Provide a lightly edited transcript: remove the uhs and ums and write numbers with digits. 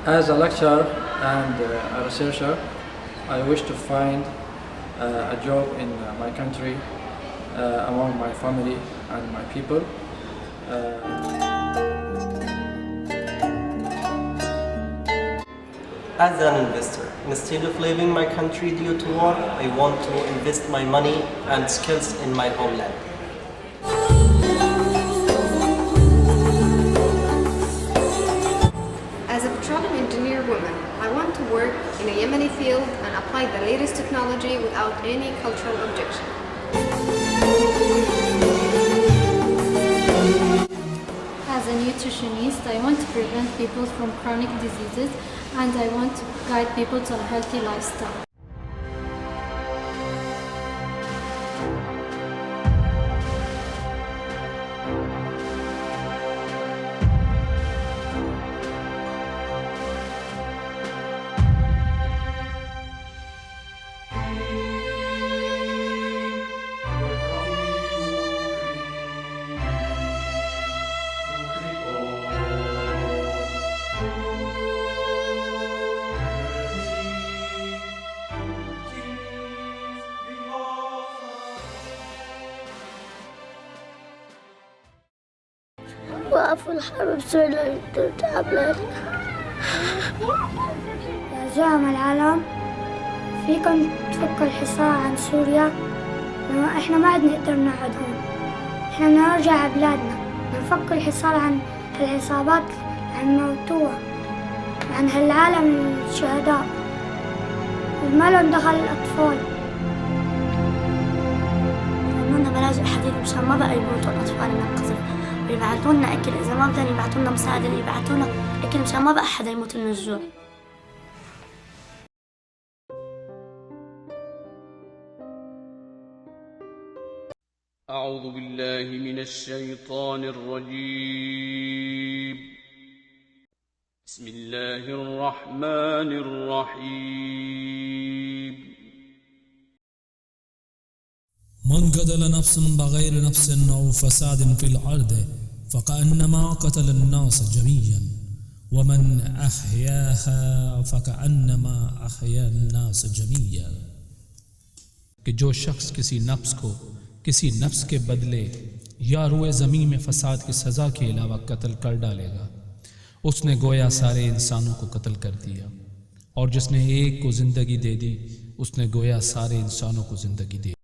As a lecturer and a researcher, I wish to find a job in my country, among my family and my people. As an investor, instead of leaving my country due to war, I want to invest my money and skills in my homeland. As a petroleum engineer woman, I want to work in a Yemeni field and apply the latest technology without any cultural objection. As a nutritionist, I want to prevent people from chronic diseases and I want to guide people to a healthy lifestyle. وقفوا الحرب بسوريا تعبان. يا زعماء العالم، فيكم تفكوا الحصار عن سوريا؟ احنا ما عاد نقدر نقعد هون، احنا بدنا نرجع على بلادنا، نفكوا الحصار عن هالعصابات عن موتوها، عن هالعالم الشهداء، وما لهم دخل الأطفال. عملنا ملاجئ حديد مشان ما بقى يموتوا الأطفال من القذف، ويبعثوا لنا أكل إذا ما بدهم يبعثوا لنا مساعدة يبعثوا لنا أكل مشان ما بقى حدا يموت من الجوع. أعوذ بالله من الشيطان الرجيم. بسم الله الرحمن الرحيم. من قتل نفسا بغير نفس أو فساد في الأرض فكأنما قتل الناس جميعا ومن أحياها فكأنما أحيا الناس جميعا. कि जो शख्स किसी नफ्स को किसी नफ्स के बदले या रुए ज़मीन में फसाद की सज़ा के अलावा कत्ल कर डालेगा, उसने गोया सारे इंसानों को कत्ल कर दिया, और जिसने एक को ज़िंदगी दे दी उसने गोया सारे इंसानों को ज़िंदगी दे दी।